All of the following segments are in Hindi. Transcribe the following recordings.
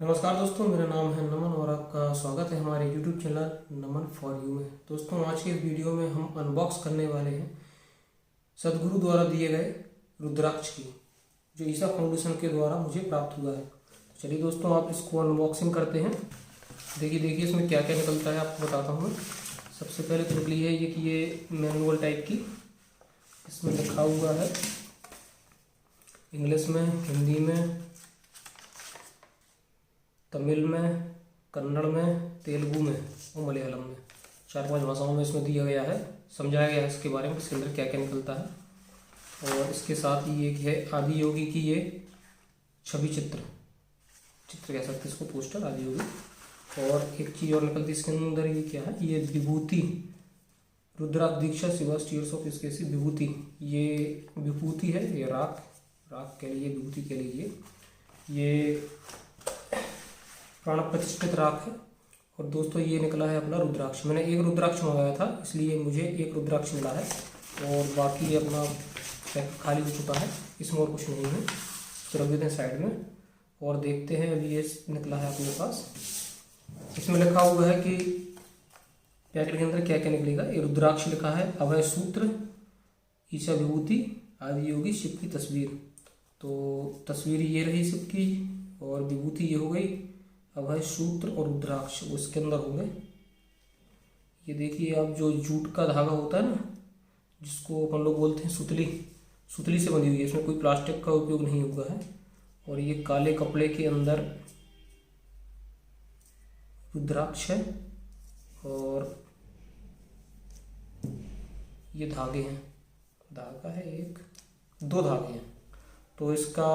नमस्कार दोस्तों, मेरा नाम है नमन और आपका स्वागत है हमारे YouTube channel Naman for you में। दोस्तों, आज के इस वीडियो में हम अनबॉक्स करने वाले हैं सदगुरु द्वारा दिए गए रुद्राक्ष की, जो ईसा फाउंडेशन के द्वारा मुझे प्राप्त हुआ है। तो चलिए दोस्तों, आप इसको अनबॉक्सिंग करते हैं। देखिए इसमें क्या क्या निकलता है आपको बताता हूँ मैं। सबसे पहले तो निकली है ये मैनुअल टाइप की। इसमें लिखा हुआ है इंग्लिश में, हिंदी में, तमिल में, कन्नड़ में, तेलुगु में और मलयालम में, 4-5 भाषाओं में इसमें दिया गया है। समझाया गया है इसके बारे में, इसके अंदर क्या क्या निकलता है। और इसके साथ ही एक है आदि योगी की ये छवि चित्र कह सकते हैं इसको, पोस्टर आदि योगी। और एक चीज़ और निकलती है इसके अंदर, ये क्या है, ये विभूति रुद्राक्ष दीक्षा शिवा टीयर्स ऑफ इसके विभूति। ये विभूति है, ये राख कह लीजिए, विभूति कह लीजिए। ये प्राण प्रतिष्ठित राख है। और दोस्तों, ये निकला है अपना रुद्राक्ष। मैंने एक रुद्राक्ष मंगाया था, इसलिए मुझे एक रुद्राक्ष मिला है और बाकी ये अपना पैक खाली हो चुका है। इसमें और कुछ नहीं है, तो रख देते हैं साइड में और देखते हैं अभी ये निकला है अपने पास। इसमें लिखा हुआ है कि पैकेट के अंदर क्या क्या निकलेगा। ये रुद्राक्ष लिखा है, अभय सूत्र, ईशा विभूति, आदि योगी, शिव की तस्वीर। तो तस्वीर ये रही शिव की और विभूति ये हो गई, अभय सूत्र और रुद्राक्ष उसके अंदर होंगे। ये देखिए आप, जो जूट का धागा होता है ना, जिसको अपन लोग बोलते हैं सुतली से बनी हुई है। इसमें कोई प्लास्टिक का उपयोग नहीं हुआ है। और ये काले कपड़े के अंदर रुद्राक्ष है और ये धागे हैं, धागा है एक, 2 धागे हैं। तो इसका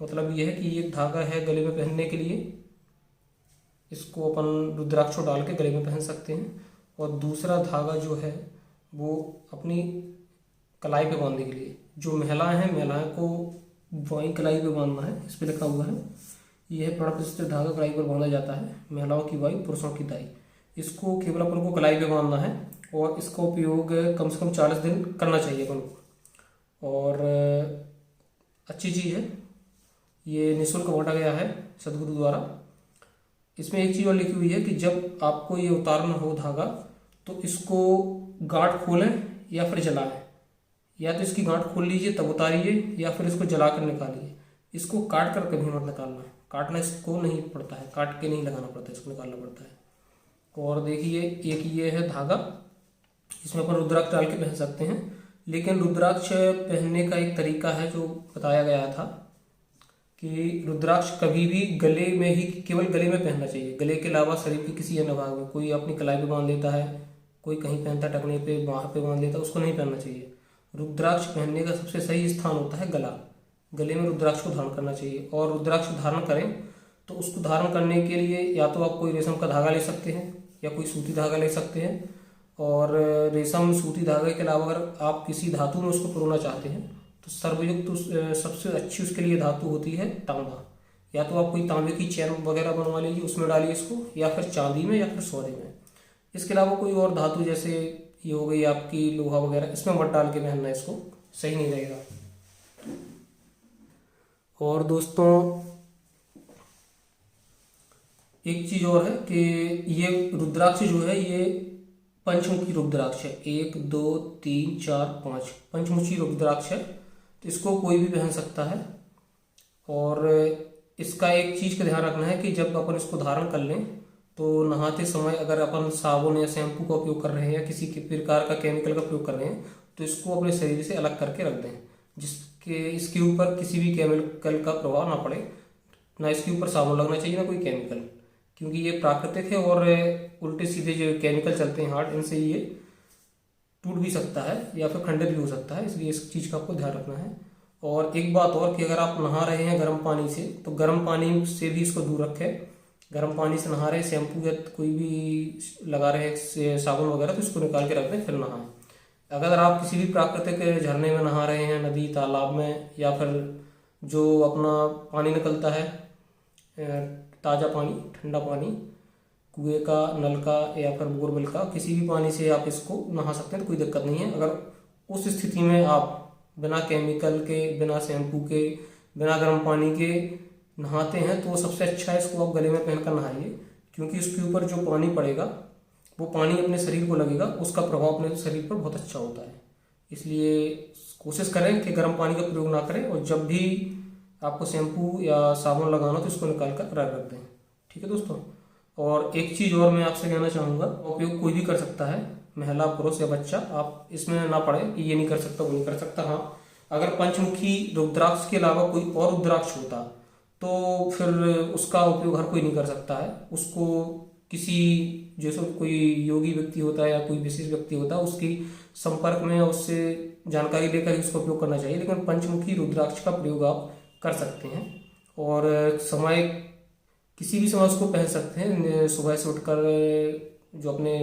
मतलब ये है कि एक धागा है गले में पहनने के लिए, इसको अपन रुद्राक्ष को डाल के गले में पहन सकते हैं। और दूसरा धागा जो है वो अपनी कलाई पे बांधने के लिए, जो महिलाएं को बाईं कलाई पे बांधना है। इस पर लिखा हुआ है, यह है प्राण प्रतिष्ठित धागा, कलाई पर बांधा जाता है, महिलाओं की बाई, पुरुषों की दाई। इसको केवल अपन को कलाई पे बांधना है और इसका उपयोग कम से कम 40 दिन करना चाहिए अपन को। और अच्छी चीज़ है, ये निःशुल्क बांटा गया है सदगुरु द्वारा। इसमें एक चीज़ और लिखी हुई है कि जब आपको ये उतारना हो धागा, तो इसको गांठ खोलें या फिर जलाएं। या तो इसकी गांठ खोल लीजिए तब उतारिए, या फिर इसको जला कर निकालिए। इसको काट कर कभी मत निकालना, काटना इसको नहीं पड़ता है, काट के नहीं लगाना पड़ता है, इसको निकालना पड़ता है। और देखिए एक ये है धागा, इसमें अपन रुद्राक्ष डाल के पहन सकते हैं। लेकिन रुद्राक्ष पहनने का एक तरीका है जो बताया गया था कि रुद्राक्ष कभी भी गले में ही, केवल गले में पहनना चाहिए। गले के अलावा शरीर के किसी अन्य भाग में, कोई अपनी कलाई पे बांध लेता है, कोई कहीं पहनता है टखने पे, बाह पे बांध लेता है, उसको नहीं पहनना चाहिए। रुद्राक्ष पहनने का सबसे सही स्थान होता है गला। गले में रुद्राक्ष को धारण करना चाहिए। और रुद्राक्ष धारण करें तो उसको धारण करने के लिए या तो आप कोई रेशम का धागा ले सकते हैं या कोई सूती धागा ले सकते हैं। और रेशम सूती धागे के अलावा अगर आप किसी धातु में उसको पिरोना चाहते हैं तो सर्वयुक्त सबसे अच्छी उसके लिए धातु होती है तांबा। या तो आप कोई तांबे की चैन वगैरह बनवा लीजिए, उसमें डालिए इसको, या फिर चांदी में या फिर सोने में। इसके अलावा कोई और धातु, जैसे ये हो गई आपकी लोहा वगैरह, इसमें मत डाल के पहनना, इसको सही नहीं रहेगा। और दोस्तों, एक चीज और है कि ये रुद्राक्ष जो है ये पंचमुखी रुद्राक्ष है। 1 2 3 4 5 पंचमुखी रुद्राक्ष है। तो इसको कोई भी पहन सकता है। और इसका एक चीज़ का ध्यान रखना है कि जब अपन इसको धारण कर लें तो नहाते समय अगर अपन साबुन या शैम्पू का उपयोग कर रहे हैं या किसी के प्रकार का केमिकल का उपयोग कर रहे हैं तो इसको अपने शरीर से अलग करके रख दें, जिसके इसके ऊपर किसी भी केमिकल का प्रभाव ना पड़े। ना इसके ऊपर साबुन लगना चाहिए ना कोई केमिकल, क्योंकि ये प्राकृतिक है। और उल्टे सीधे जो केमिकल चलते हैं हार्ड, इनसे ये टूट भी सकता है या फिर खंडित भी हो सकता है, इसलिए इस चीज़ का आपको ध्यान रखना है। और एक बात और कि अगर आप नहा रहे हैं गर्म पानी से तो गर्म पानी से भी इसको दूर रखें। गर्म पानी से नहा रहे, शैम्पू या कोई भी लगा रहे हैं साबुन वगैरह, तो इसको निकाल के रख दें फिर नहाएं। अगर आप किसी भी प्राकृतिक झरने में नहा रहे हैं, नदी तालाब में, या फिर जो अपना पानी निकलता है ताज़ा पानी, ठंडा पानी, कुएं का, नल का या फिर बोरवेल का, किसी भी पानी से आप इसको नहा सकते हैं, तो कोई दिक्कत नहीं है। अगर उस स्थिति में आप बिना केमिकल के, बिना शैम्पू के, बिना गर्म पानी के नहाते हैं तो सबसे अच्छा है इसको आप गले में पहनकर नहाइए, क्योंकि उसके ऊपर जो पानी पड़ेगा वो पानी अपने शरीर को लगेगा, उसका प्रभाव अपने शरीर पर बहुत अच्छा होता है। इसलिए कोशिश करें कि गर्म पानी का प्रयोग ना करें, और जब भी आपको शैम्पू या साबुन लगाना तो इसको निकाल कर रख दें। ठीक है दोस्तों। और एक चीज़ और मैं आपसे कहना चाहूँगा, उपयोग कोई भी कर सकता है, महिला, पुरुष या बच्चा। आप इसमें ना पड़े कि ये नहीं कर सकता, वो नहीं कर सकता। हाँ, अगर पंचमुखी रुद्राक्ष के अलावा कोई और रुद्राक्ष होता तो फिर उसका उपयोग हर कोई नहीं कर सकता है। उसको किसी, जैसे कोई योगी व्यक्ति होता है या कोई विशेष व्यक्ति होता है, उसकी संपर्क में उससे जानकारी लेकर ही उसका उपयोग करना चाहिए। लेकिन पंचमुखी रुद्राक्ष का प्रयोग आप कर सकते हैं, और समय किसी भी समय उसको पहन सकते हैं। सुबह से उठकर जो अपने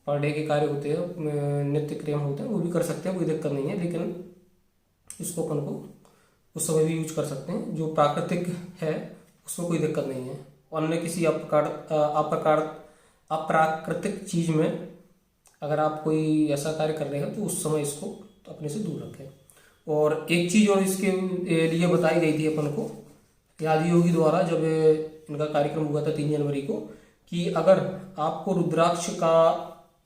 पर डे के कार्य होते हैं, नित्य क्रिया होते हैं, वो भी कर सकते हैं, कोई दिक्कत नहीं है। लेकिन इसको अपन को उस समय भी यूज कर सकते हैं। जो प्राकृतिक है उसमें कोई दिक्कत नहीं है। अन्य किसी अप्राकृतिक चीज में अगर आप कोई ऐसा कार्य कर रहे हैं तो उस समय इसको तो अपने से दूर रखें। और एक चीज और इसके लिए बताई गई थी अपन को आदि योगी द्वारा, जब इनका कार्यक्रम हुआ था 3 जनवरी को, कि अगर आपको रुद्राक्ष का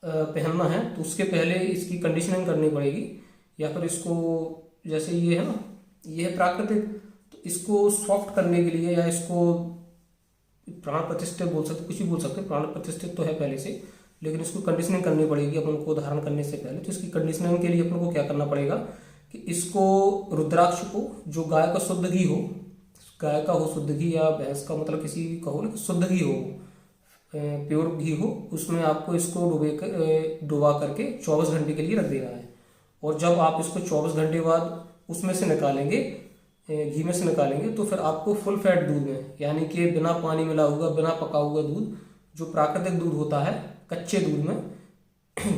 पहनना है तो उसके पहले इसकी कंडीशनिंग करनी पड़ेगी, या फिर इसको, जैसे ये है ना, ये है प्राकृतिक, तो इसको सॉफ्ट करने के लिए, या इसको प्राण प्रतिष्ठित बोल सकते, कुछ भी बोल सकते, प्राण प्रतिष्ठित तो है पहले से, लेकिन इसको कंडीशनिंग करनी पड़ेगी अपन को धारण करने से पहले। तो इसकी कंडीशनिंग के लिए अपन को क्या करना पड़ेगा कि इसको, रुद्राक्ष को, जो गाय का शुद्ध घी हो, गाय का हो शुद्ध घी, या भैंस का, मतलब किसी का हो, शुद्ध घी हो, प्योर घी हो, उसमें आपको इसको डुबा करके 24 घंटे के लिए रख देना है। और जब आप इसको 24 घंटे बाद उसमें से निकालेंगे, घी में से निकालेंगे, तो फिर आपको फुल फैट दूध में, यानी कि बिना पानी मिला हुआ, बिना पका हुआ दूध, जो प्राकृतिक दूध होता है, कच्चे दूध में,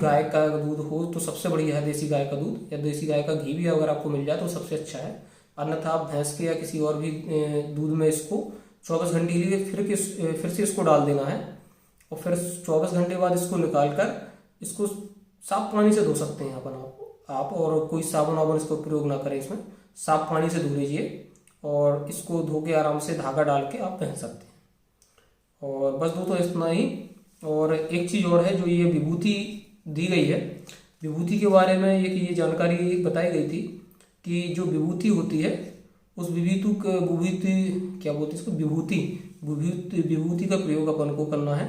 गाय का दूध हो तो सबसे बढ़िया है, देसी गाय का दूध, या देसी गाय का घी भी अगर आपको मिल जाए तो सबसे अच्छा है। अन्यथा आप भैंस के या किसी और भी दूध में इसको 24 घंटे के लिए फिर से इसको डाल देना है। और फिर 24 घंटे बाद इसको निकाल कर इसको साफ पानी से धो सकते हैं अपन आप, और कोई साबुन वाबुन इसको प्रयोग ना करें, इसमें साफ पानी से धो लीजिए, और इसको धो के आराम से धागा डाल के आप पहन सकते हैं। और बस दोस्तों इतना ही। और एक चीज़ और है, जो ये विभूति दी गई है, विभूति के बारे में ये जानकारी बताई गई थी कि जो विभूति होती है, उस विभूति क्या बोलते हैं इसको, विभूति का प्रयोग अपन को करना है।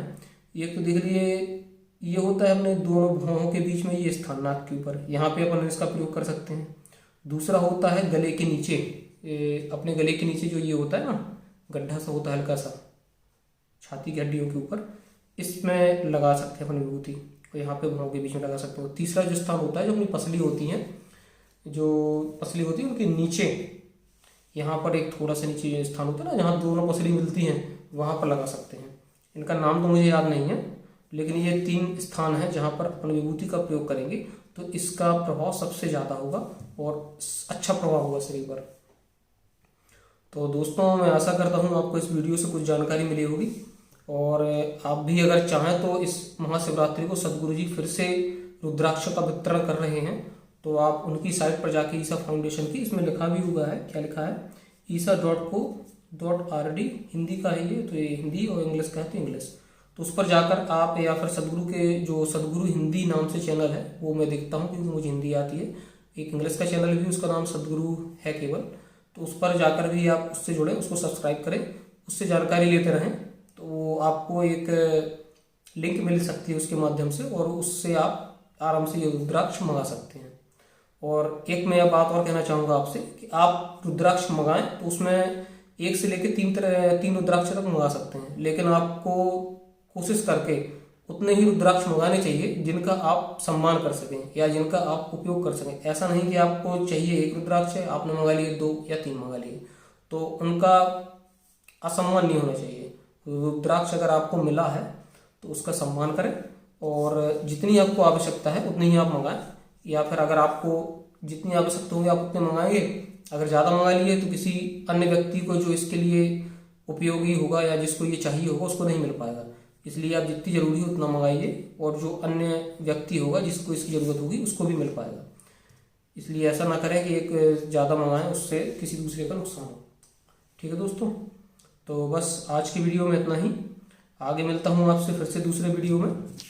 एक तो देख लिए, ये होता है अपने दोनों भौहों के बीच में, ये स्थान नाक के ऊपर, यहाँ पे अपन इसका प्रयोग कर सकते हैं। दूसरा होता है गले के नीचे, अपने गले के नीचे जो ये होता है ना, गड्ढा सा होता है हल्का सा, छाती की हड्डियों के ऊपर, इसमें लगा सकते हैं अपन विभूति, और यहाँ पे भौहों के बीच में लगा सकते हो। तीसरा जो स्थान होता है, जो अपनी पसली होती है, जो पसली होती है उनके नीचे, यहाँ पर एक थोड़ा सा नीचे जो स्थान होता है ना, जहाँ दोनों पसली मिलती हैं, वहाँ पर लगा सकते हैं। इनका नाम तो मुझे याद नहीं है, लेकिन ये 3 स्थान है जहाँ पर अपन विभूति का प्रयोग करेंगे तो इसका प्रभाव सबसे ज़्यादा होगा और अच्छा प्रभाव होगा शरीर पर। तो दोस्तों, मैं आशा करता हूँ आपको इस वीडियो से कुछ जानकारी मिली होगी, और आप भी अगर चाहें तो इस महाशिवरात्रि को सदगुरु जी फिर से रुद्राक्ष का वितरण कर रहे हैं, तो आप उनकी साइट पर जाके ईसा फाउंडेशन की, इसमें लिखा भी हुआ है, क्या लिखा है, isa.co.rd, हिंदी का है ये, तो ये हिंदी, और इंग्लिश का है तो इंग्लिश। तो उस पर जाकर आप, या फिर सदगुरु के जो सदगुरु हिंदी नाम से चैनल है, वो मैं देखता हूँ क्योंकि मुझे हिंदी आती है। एक इंग्लिश का चैनल भी, उसका नाम सदगुरु है केवल, तो उस पर जाकर भी आप उससे जुड़े, उसको सब्सक्राइब करें, उससे जानकारी लेते रहें, तो आपको एक लिंक मिल सकती है उसके माध्यम से, और उससे आप आराम से ये रुद्राक्ष मंगा सकते हैं। और एक मैं बात और कहना चाहूँगा आपसे कि आप रुद्राक्ष मंगाएं तो उसमें 1 से लेकर 3 रुद्राक्ष तक मंगा सकते हैं, लेकिन आपको कोशिश करके उतने ही रुद्राक्ष मंगाने चाहिए जिनका आप सम्मान कर सकें या जिनका आप उपयोग कर सकें। ऐसा नहीं कि आपको चाहिए 1 रुद्राक्ष है, आपने मंगा लिए 2 या 3 मंगा लिए, तो उनका असम्मान नहीं होना चाहिए। रुद्राक्ष अगर आपको मिला है तो उसका सम्मान करें, और जितनी आपको आवश्यकता है उतनी ही आप मंगाएं, या फिर अगर आपको जितनी आवश्यकता होगी आप उतने मंगाएंगे। अगर ज़्यादा मंगा लिए तो किसी अन्य व्यक्ति को जो इसके लिए उपयोगी होगा या जिसको ये चाहिए होगा उसको नहीं मिल पाएगा। इसलिए आप जितनी ज़रूरी हो उतना मंगाइए, और जो अन्य व्यक्ति होगा जिसको इसकी ज़रूरत होगी उसको भी मिल पाएगा। इसलिए ऐसा ना करें कि एक ज़्यादा मंगाएं, उससे किसी दूसरे का नुकसान हो। ठीक है दोस्तों, तो बस आज की वीडियो में इतना ही। आगे मिलता हूँ आपसे फिर से दूसरे वीडियो में।